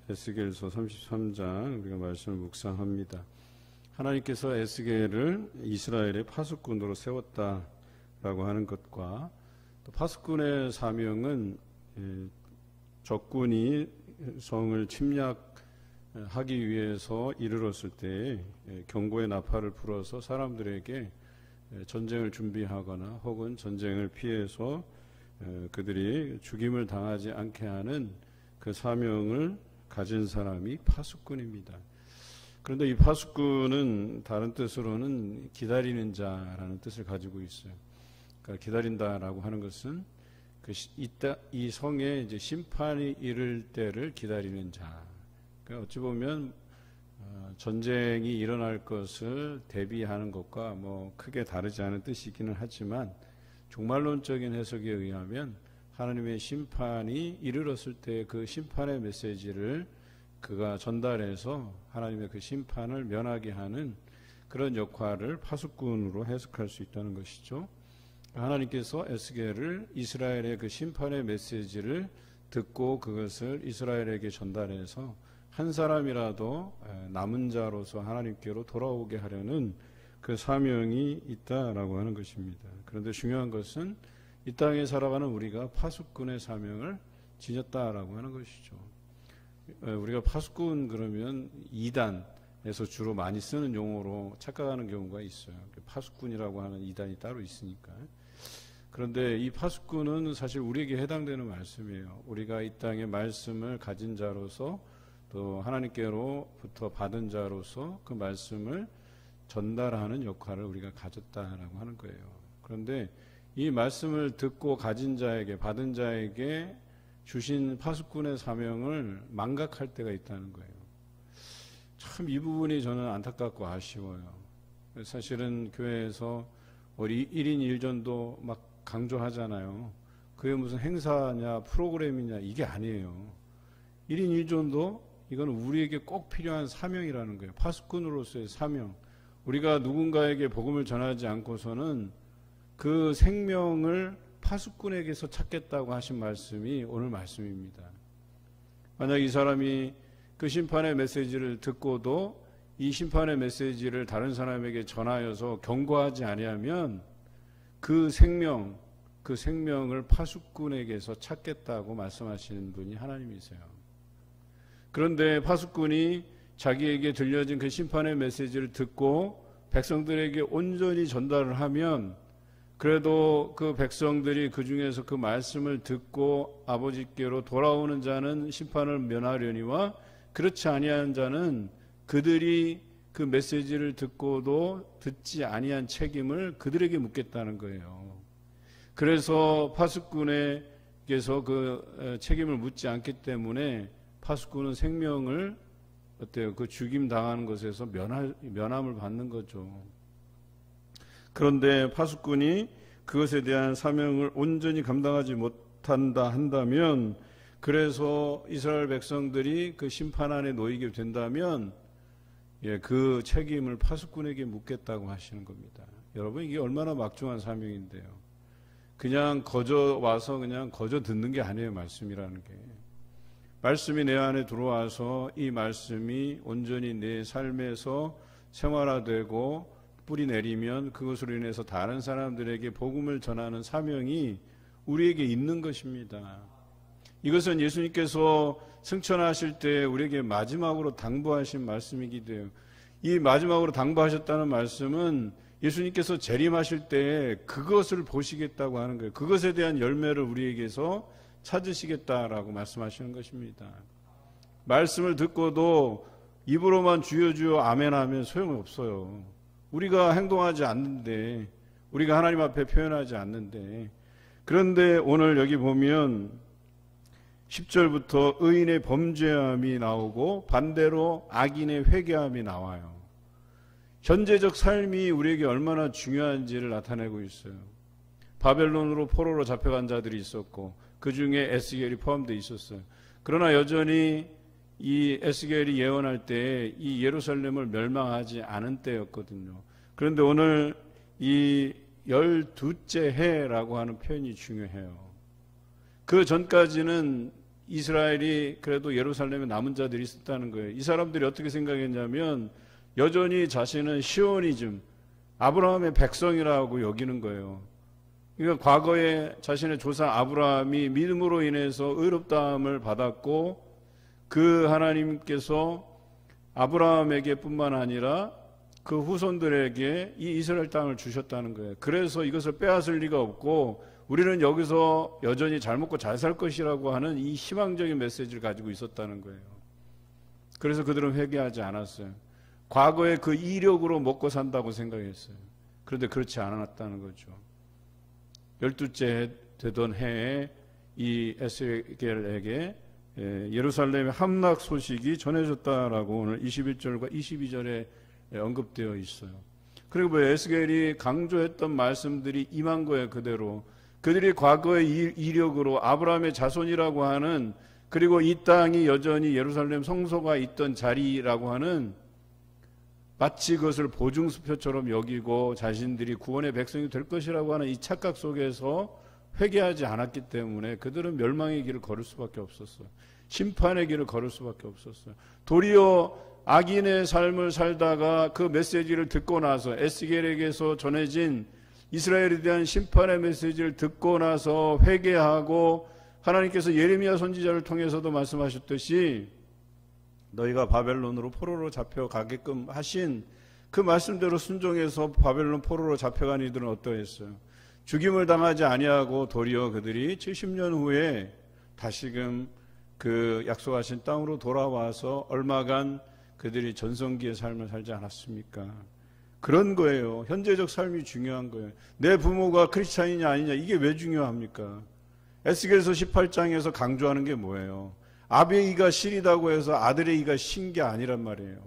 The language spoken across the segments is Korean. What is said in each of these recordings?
에스겔서 33장 우리가 말씀을 묵상합니다. 하나님께서 에스겔을 이스라엘의 파수꾼으로 세웠다라고 하는 것과 또 파수꾼의 사명은 적군이 성을 침략하기 위해서 이르렀을 때 경고의 나팔을 불어서 사람들에게 전쟁을 준비하거나 혹은 전쟁을 피해서 그들이 죽임을 당하지 않게 하는 그 사명을 가진 사람이 파수꾼입니다. 그런데 이 파수꾼은 다른 뜻으로는 기다리는 자라는 뜻을 가지고 있어요. 그러니까 기다린다라고 하는 것은 이 성에 이제 심판이 이를 때를 기다리는 자. 그러니까 어찌 보면 전쟁이 일어날 것을 대비하는 것과 뭐 크게 다르지 않은 뜻이기는 하지만 종말론적인 해석에 의하면 하나님의 심판이 이르렀을 때 그 심판의 메시지를 그가 전달해서 하나님의 그 심판을 면하게 하는 그런 역할을 파수꾼으로 해석할 수 있다는 것이죠. 하나님께서 에스겔을 이스라엘의 그 심판의 메시지를 듣고 그것을 이스라엘에게 전달해서 한 사람이라도 남은 자로서 하나님께로 돌아오게 하려는 그 사명이 있다라고 하는 것입니다. 그런데 중요한 것은 이 땅에 살아가는 우리가 파수꾼의 사명을 지녔다라고 하는 것이죠. 우리가 파수꾼 그러면 이단에서 주로 많이 쓰는 용어로 착각하는 경우가 있어요. 파수꾼이라고 하는 이단이 따로 있으니까. 그런데 이 파수꾼은 사실 우리에게 해당되는 말씀이에요. 우리가 이 땅에 말씀을 가진 자로서 또 하나님께로부터 받은 자로서 그 말씀을 전달하는 역할을 우리가 가졌다라고 하는 거예요. 그런데 이 말씀을 듣고 가진 자에게 받은 자에게 주신 파수꾼의 사명을 망각할 때가 있다는 거예요. 참 이 부분이 저는 안타깝고 아쉬워요. 사실은 교회에서 우리 1인 1전도 막 강조하잖아요. 그게 무슨 행사냐 프로그램이냐 이게 아니에요. 1인 1전도 이건 우리에게 꼭 필요한 사명이라는 거예요. 파수꾼으로서의 사명. 우리가 누군가에게 복음을 전하지 않고서는 그 생명을 파수꾼에게서 찾겠다고 하신 말씀이 오늘 말씀입니다. 만약 이 사람이 그 심판의 메시지를 듣고도 이 심판의 메시지를 다른 사람에게 전하여서 경고하지 아니하면 그 생명을 파수꾼에게서 찾겠다고 말씀하시는 분이 하나님이세요. 그런데 파수꾼이 자기에게 들려진 그 심판의 메시지를 듣고 백성들에게 온전히 전달을 하면 그래도 그 백성들이 그 중에서 그 말씀을 듣고 아버지께로 돌아오는 자는 심판을 면하려니와 그렇지 아니한 자는 그들이 그 메시지를 듣고도 듣지 아니한 책임을 그들에게 묻겠다는 거예요. 그래서 파수꾼에게서 그 책임을 묻지 않기 때문에 파수꾼은 생명을 그 죽임 당하는 것에서 면함을 받는 거죠. 그런데 파수꾼이 그것에 대한 사명을 온전히 감당하지 못한다 한다면, 그래서 이스라엘 백성들이 그 심판 안에 놓이게 된다면 그 책임을 파수꾼에게 묻겠다고 하시는 겁니다. 여러분, 이게 얼마나 막중한 사명인데요. 그냥 거저 와서 그냥 거저 듣는 게 아니에요. 말씀이라는 게. 말씀이 내 안에 들어와서 이 말씀이 온전히 내 삶에서 생활화되고 뿌리 내리면 그것으로 인해서 다른 사람들에게 복음을 전하는 사명이 우리에게 있는 것입니다. 이것은 예수님께서 승천하실 때 우리에게 마지막으로 당부하신 말씀이기도 해요. 이 마지막으로 당부하셨다는 말씀은 예수님께서 재림하실 때 그것을 보시겠다고 하는 거예요. 그것에 대한 열매를 우리에게서 찾으시겠다라고 말씀하시는 것입니다. 말씀을 듣고도 입으로만 주여 주여 아멘 하면 소용없어요. 우리가 행동하지 않는데, 우리가 하나님 앞에 표현하지 않는데. 그런데 오늘 여기 보면 10절부터 의인의 범죄함이 나오고 반대로 악인의 회개함이 나와요. 현재적 삶이 우리에게 얼마나 중요한지를 나타내고 있어요. 바벨론으로 포로로 잡혀간 자들이 있었고 그 중에 에스겔이 포함되어 있었어요. 그러나 여전히 이 에스겔이 예언할 때 이 예루살렘을 멸망하지 않은 때였거든요. 그런데 오늘 이 12째 해라고 하는 표현이 중요해요. 그 전까지는 이스라엘이 그래도 예루살렘에 남은 자들이 있었다는 거예요. 이 사람들이 어떻게 생각했냐면 여전히 자신은 시오니즘, 아브라함의 백성이라고 여기는 거예요. 그러니까 과거에 자신의 조상 아브라함이 믿음으로 인해서 의롭다함을 받았고 그 하나님께서 아브라함에게 뿐만 아니라 그 후손들에게 이 이스라엘 땅을 주셨다는 거예요. 그래서 이것을 빼앗을 리가 없고 우리는 여기서 여전히 잘 먹고 잘 살 것이라고 하는 이 희망적인 메시지를 가지고 있었다는 거예요. 그래서 그들은 회개하지 않았어요. 과거에 그 이력으로 먹고 산다고 생각했어요. 그런데 그렇지 않았다는 거죠. 12째 되던 해에 이 에스겔에게 예루살렘의 함락 소식이 전해졌다라고 오늘 21절과 22절에 언급되어 있어요. 그리고 에스겔이 강조했던 말씀들이 임한 거예요. 그대로. 그들이 과거의 이력으로 아브라함의 자손이라고 하는, 그리고 이 땅이 여전히 예루살렘 성소가 있던 자리라고 하는, 마치 그것을 보증수표처럼 여기고 자신들이 구원의 백성이 될 것이라고 하는 이 착각 속에서 회개하지 않았기 때문에 그들은 멸망의 길을 걸을 수밖에 없었어요. 심판의 길을 걸을 수밖에 없었어요. 도리어 악인의 삶을 살다가 그 메시지를 듣고 나서, 에스겔에게서 전해진 이스라엘에 대한 심판의 메시지를 듣고 나서 회개하고, 하나님께서 예레미야 선지자를 통해서도 말씀하셨듯이 너희가 바벨론으로 포로로 잡혀가게끔 하신 그 말씀대로 순종해서 바벨론 포로로 잡혀간 이들은 어떠했어요? 죽임을 당하지 아니하고 도리어 그들이 70년 후에 다시금 그 약속하신 땅으로 돌아와서 얼마간 그들이 전성기의 삶을 살지 않았습니까? 그런 거예요. 현재적 삶이 중요한 거예요. 내 부모가 크리스찬이냐 아니냐, 이게 왜 중요합니까? 에스겔서 18장에서 강조하는 게 뭐예요? 아비의 이가 실이다고 해서 아들의 이가 신 게 아니란 말이에요.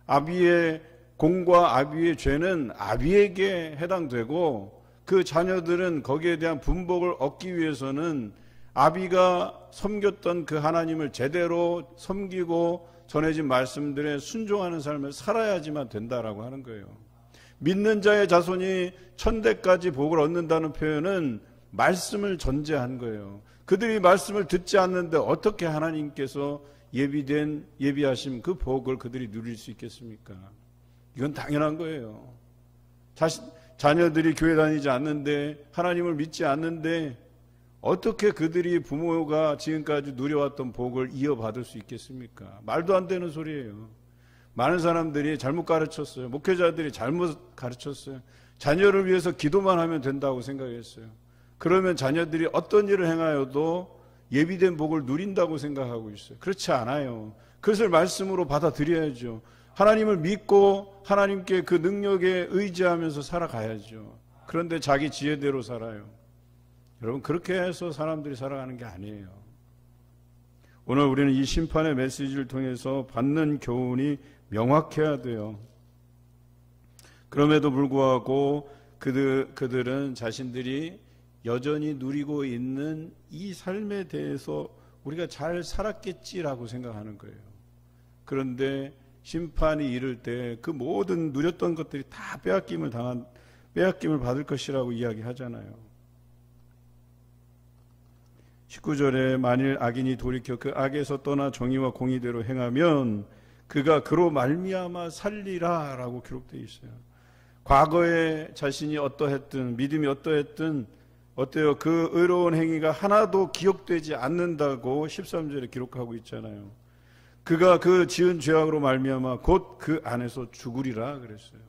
아비의 공과 아비의 죄는 아비에게 해당되고 그 자녀들은 거기에 대한 분복을 얻기 위해서는 아비가 섬겼던 그 하나님을 제대로 섬기고 전해진 말씀들에 순종하는 삶을 살아야지만 된다라고 하는 거예요. 믿는 자의 자손이 천대까지 복을 얻는다는 표현은 말씀을 전제한 거예요. 그들이 말씀을 듣지 않는데 어떻게 하나님께서 예비하신 그 복을 그들이 누릴 수 있겠습니까? 이건 당연한 거예요. 자녀들이 교회 다니지 않는데, 하나님을 믿지 않는데 어떻게 그들이 부모가 지금까지 누려왔던 복을 이어받을 수 있겠습니까? 말도 안 되는 소리예요. 많은 사람들이 잘못 가르쳤어요. 목회자들이 잘못 가르쳤어요. 자녀를 위해서 기도만 하면 된다고 생각했어요. 그러면 자녀들이 어떤 일을 행하여도 예비된 복을 누린다고 생각하고 있어요. 그렇지 않아요. 그것을 말씀으로 받아들여야죠. 하나님을 믿고 하나님께 그 능력에 의지하면서 살아가야죠. 그런데 자기 지혜대로 살아요. 여러분, 그렇게 해서 사람들이 살아가는 게 아니에요. 오늘 우리는 이 심판의 메시지를 통해서 받는 교훈이 명확해야 돼요. 그럼에도 불구하고 그들은 자신들이 여전히 누리고 있는 이 삶에 대해서 우리가 잘 살았겠지라고 생각하는 거예요. 그런데 심판이 이를 때 그 모든 누렸던 것들이 다 빼앗김을 받을 것이라고 이야기하잖아요. 19절에 만일 악인이 돌이켜 그 악에서 떠나 정의와 공의대로 행하면 그가 그로 말미암아 살리라 라고 기록되어 있어요. 과거에 자신이 어떠했든 믿음이 어떠했든 어때요? 그 의로운 행위가 하나도 기억되지 않는다고 13절에 기록하고 있잖아요. 그가 그 지은 죄악으로 말미암아 곧 그 안에서 죽으리라 그랬어요.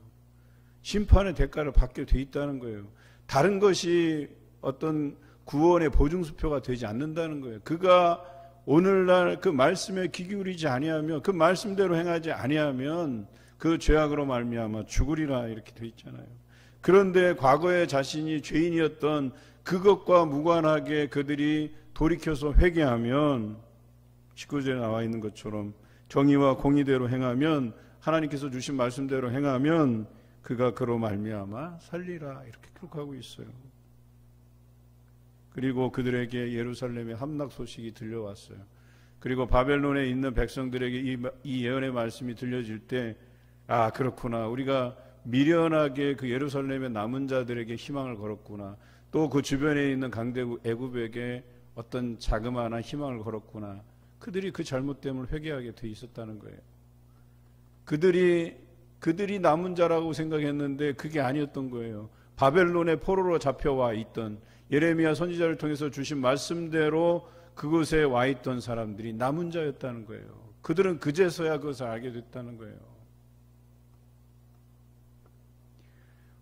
심판의 대가를 받게 돼 있다는 거예요. 다른 것이 어떤 구원의 보증수표가 되지 않는다는 거예요. 그가 오늘날 그 말씀에 귀 기울이지 아니하며 그 말씀대로 행하지 아니하면 그 죄악으로 말미암아 죽으리라 이렇게 돼 있잖아요. 그런데 과거에 자신이 죄인이었던 그것과 무관하게 그들이 돌이켜서 회개하면 19절에 나와 있는 것처럼 정의와 공의대로 행하면, 하나님께서 주신 말씀대로 행하면 그가 그로 말미암아 살리라 이렇게 기록하고 있어요. 그리고 그들에게 예루살렘의 함락 소식이 들려왔어요. 그리고 바벨론에 있는 백성들에게 이 예언의 말씀이 들려질 때, 아 그렇구나, 우리가 미련하게 그 예루살렘의 남은 자들에게 희망을 걸었구나, 또 그 주변에 있는 강대국 애굽에게 어떤 자그마한 희망을 걸었구나. 그들이 그 잘못 때문에 회개하게 돼 있었다는 거예요. 그들이 남은 자라고 생각했는데 그게 아니었던 거예요. 바벨론의 포로로 잡혀와 있던 예레미야 선지자를 통해서 주신 말씀대로 그곳에 와 있던 사람들이 남은 자였다는 거예요. 그들은 그제서야 그것을 알게 됐다는 거예요.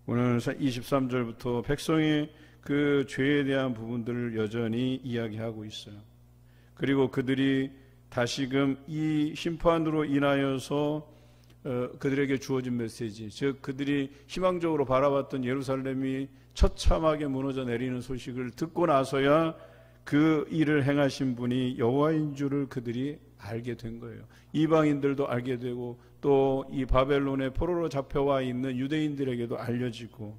오늘 23절부터 백성의 그 죄에 대한 부분들을 여전히 이야기하고 있어요. 그리고 그들이 다시금 이 심판으로 인하여서 그들에게 주어진 메시지, 즉 그들이 희망적으로 바라봤던 예루살렘이 처참하게 무너져 내리는 소식을 듣고 나서야 그 일을 행하신 분이 여호와인 줄을 그들이 알게 된 거예요. 이방인들도 알게 되고 또 이 바벨론의 포로로 잡혀와 있는 유대인들에게도 알려지고,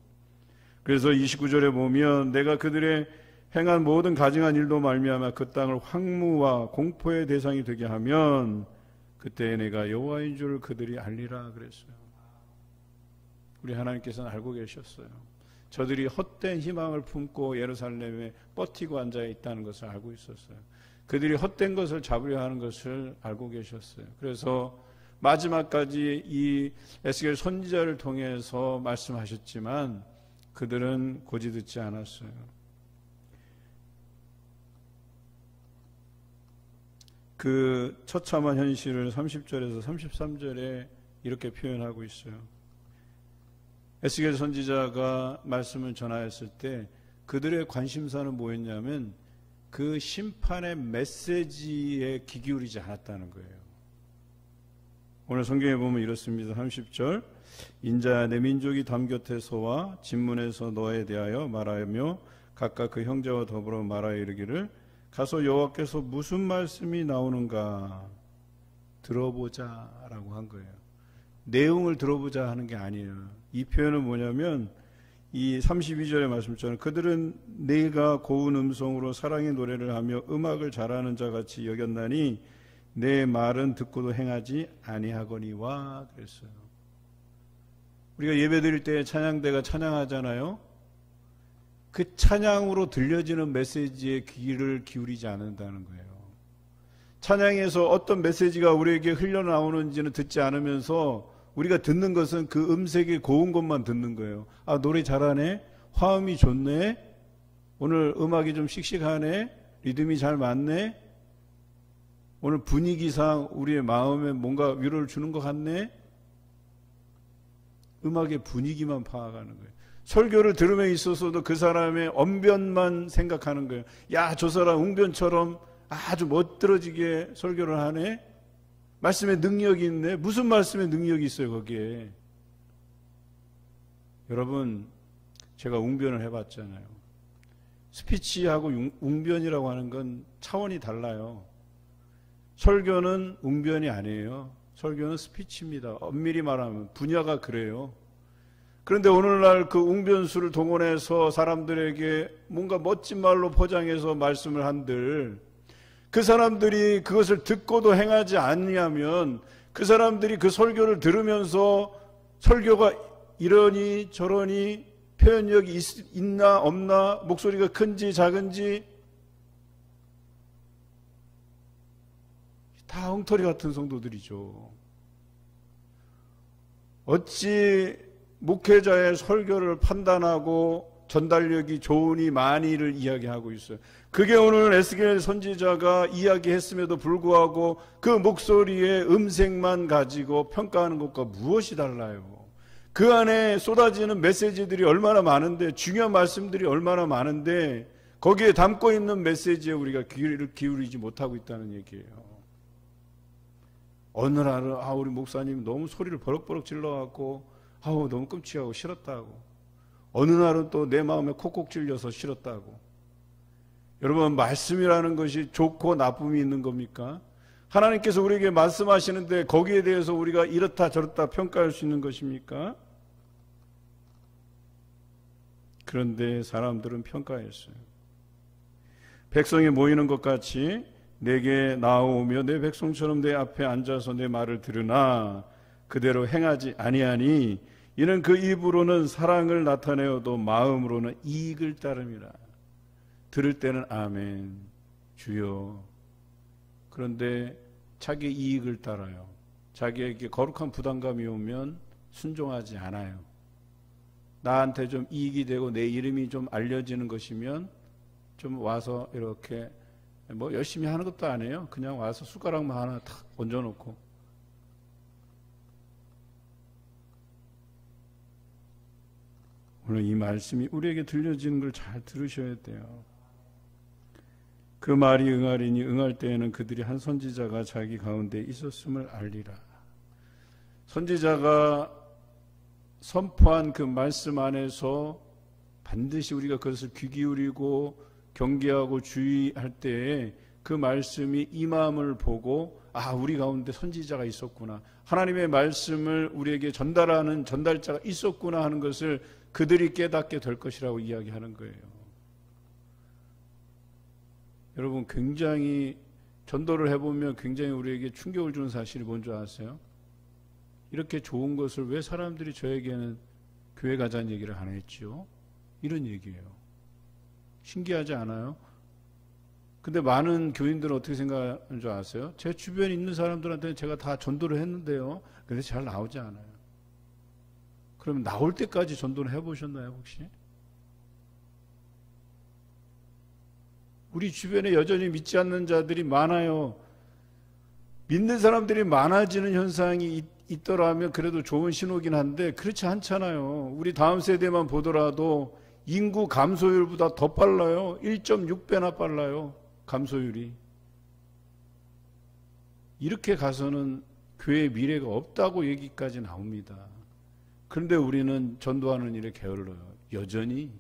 그래서 29절에 보면 내가 그들의 행한 모든 가증한 일도 말미암아 그 땅을 황무와 공포의 대상이 되게 하면 그때 내가 여호와인 줄을 그들이 알리라 그랬어요. 우리 하나님께서는 알고 계셨어요. 저들이 헛된 희망을 품고 예루살렘에 버티고 앉아 있다는 것을 알고 있었어요. 그들이 헛된 것을 잡으려 하는 것을 알고 계셨어요. 그래서 마지막까지 이 에스겔 선지자를 통해서 말씀하셨지만 그들은 고지 듣지 않았어요. 그 처참한 현실을 30절에서 33절에 이렇게 표현하고 있어요. 에스겔 선지자가 말씀을 전하였을 때 그들의 관심사는 뭐였냐면 그 심판의 메시지에 귀 기울이지 않았다는 거예요. 오늘 성경에 보면 이렇습니다. 30절 인자야 내 민족이 담 곁에서와 진문에서 너에 대하여 말하며 각각 그 형제와 더불어 말하여 이르기를 가서 여호와께서 무슨 말씀이 나오는가 들어보자 라고 한 거예요. 내용을 들어보자 하는 게 아니에요. 이 표현은 뭐냐면 이 32절의 말씀처럼 그들은 내가 고운 음성으로 사랑의 노래를 하며 음악을 잘하는 자같이 여겼나니 내 말은 듣고도 행하지 아니하거니와 그랬어요. 우리가 예배드릴 때 찬양대가 찬양하잖아요. 그 찬양으로 들려지는 메시지에 귀를 기울이지 않는다는 거예요. 찬양에서 어떤 메시지가 우리에게 흘러나오는지는 듣지 않으면서 우리가 듣는 것은 그 음색이 고운 것만 듣는 거예요. 아, 노래 잘하네, 화음이 좋네, 오늘 음악이 좀 씩씩하네, 리듬이 잘 맞네, 오늘 분위기상 우리의 마음에 뭔가 위로를 주는 것 같네. 음악의 분위기만 파악하는 거예요. 설교를 들음에 있어서도 그 사람의 언변만 생각하는 거예요. 야, 저 사람 웅변처럼 아주 멋들어지게 설교를 하네. 말씀에 능력이 있네. 무슨 말씀에 능력이 있어요 거기에. 여러분, 제가 웅변을 해봤잖아요. 스피치하고 웅변이라고 하는 건 차원이 달라요. 설교는 웅변이 아니에요. 설교는 스피치입니다. 엄밀히 말하면 분야가 그래요. 그런데 오늘날 그 웅변수를 동원해서 사람들에게 뭔가 멋진 말로 포장해서 말씀을 한들 그 사람들이 그것을 듣고도 행하지 않냐면 그 사람들이 그 설교를 들으면서 설교가 이러니 저러니 표현력이 있나 없나 목소리가 큰지 작은지 다 엉터리 같은 성도들이죠. 어찌 목회자의 설교를 판단하고 전달력이 좋으니 많이를 이야기하고 있어요. 그게 오늘 에스겔 선지자가 이야기했음에도 불구하고 그 목소리의 음색만 가지고 평가하는 것과 무엇이 달라요? 그 안에 쏟아지는 메시지들이 얼마나 많은데, 중요한 말씀들이 얼마나 많은데 거기에 담고 있는 메시지에 우리가 귀를 기울이지 못하고 있다는 얘기예요. 어느 날은 우리 목사님 너무 소리를 버럭버럭 질러갖고 너무 끔찍하고 싫었다고. 어느 날은 또 내 마음에 콕콕 찔려서 싫었다고. 여러분, 말씀이라는 것이 좋고 나쁨이 있는 겁니까? 하나님께서 우리에게 말씀하시는데 거기에 대해서 우리가 이렇다 저렇다 평가할 수 있는 것입니까? 그런데 사람들은 평가했어요. 백성이 모이는 것 같이 내게 나오며 내 백성처럼 내 앞에 앉아서 내 말을 들으나 그대로 행하지 아니하니 이는 그 입으로는 사랑을 나타내어도 마음으로는 이익을 따름이라. 들을 때는 아멘, 주여. 그런데 자기 이익을 따라요. 자기에게 거룩한 부담감이 오면 순종하지 않아요. 나한테 좀 이익이 되고 내 이름이 좀 알려지는 것이면 좀 와서 이렇게 뭐 열심히 하는 것도 아니에요. 그냥 와서 숟가락만 하나 탁 얹어놓고. 오늘 이 말씀이 우리에게 들려지는 걸 잘 들으셔야 돼요. 그 말이 응하리니 응할 때에는 그들이 한 선지자가 자기 가운데 있었음을 알리라. 선지자가 선포한 그 말씀 안에서 반드시 우리가 그것을 귀 기울이고 경계하고 주의할 때에 그 말씀이 임함을 보고 우리 가운데 선지자가 있었구나. 하나님의 말씀을 우리에게 전달하는 전달자가 있었구나 하는 것을 그들이 깨닫게 될 것이라고 이야기하는 거예요. 여러분, 굉장히 전도를 해보면 굉장히 우리에게 충격을 주는 사실이 뭔지 아세요? 이렇게 좋은 것을 왜 사람들이 저에게는 교회 가자는 얘기를 안 했지요? 이런 얘기예요. 신기하지 않아요? 근데 많은 교인들은 어떻게 생각하는 줄 아세요? 제 주변에 있는 사람들한테는 제가 다 전도를 했는데요. 근데 잘 나오지 않아요. 그럼 나올 때까지 전도를 해보셨나요, 혹시? 우리 주변에 여전히 믿지 않는 자들이 많아요. 믿는 사람들이 많아지는 현상이 있더라면 그래도 좋은 신호긴 한데 그렇지 않잖아요. 우리 다음 세대만 보더라도 인구 감소율보다 더 빨라요. 1.6배나 빨라요. 감소율이. 이렇게 가서는 교회의 미래가 없다고 얘기까지 나옵니다. 그런데 우리는 전도하는 일에 게을러요. 여전히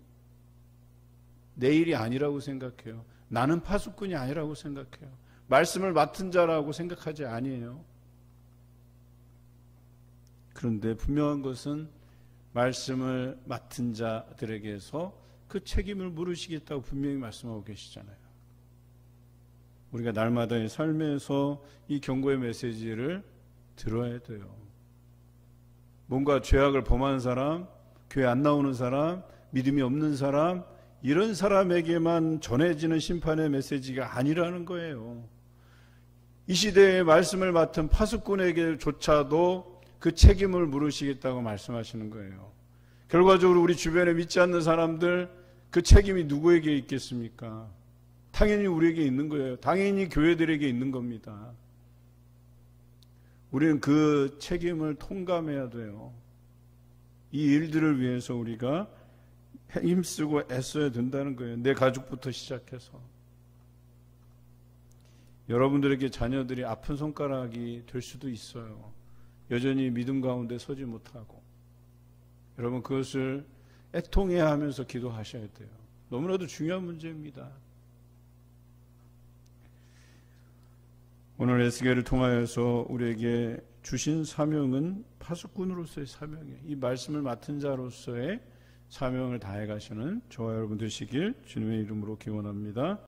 내 일이 아니라고 생각해요. 나는 파수꾼이 아니라고 생각해요. 말씀을 맡은 자라고 생각하지 아니에요. 그런데 분명한 것은 말씀을 맡은 자들에게서 그 책임을 물으시겠다고 분명히 말씀하고 계시잖아요. 우리가 날마다의 삶에서 이 경고의 메시지를 들어야 돼요. 뭔가 죄악을 범한 사람, 교회 안 나오는 사람, 믿음이 없는 사람, 이런 사람에게만 전해지는 심판의 메시지가 아니라는 거예요. 이 시대에 말씀을 맡은 파수꾼에게조차도 그 책임을 물으시겠다고 말씀하시는 거예요. 결과적으로 우리 주변에 믿지 않는 사람들, 그 책임이 누구에게 있겠습니까? 당연히 우리에게 있는 거예요. 당연히 교회들에게 있는 겁니다. 우리는 그 책임을 통감해야 돼요. 이 일들을 위해서 우리가 힘쓰고 애써야 된다는 거예요. 내 가족부터 시작해서. 여러분들에게 자녀들이 아픈 손가락이 될 수도 있어요. 여전히 믿음 가운데 서지 못하고. 여러분, 그것을 애통해야 하면서 기도하셔야 돼요. 너무나도 중요한 문제입니다. 오늘 에스겔을 통하여서 우리에게 주신 사명은 파수꾼으로서의 사명이에요. 이 말씀을 맡은 자로서의 사명을 다해 가시는 저와 여러분 되시길 주님의 이름으로 기원합니다.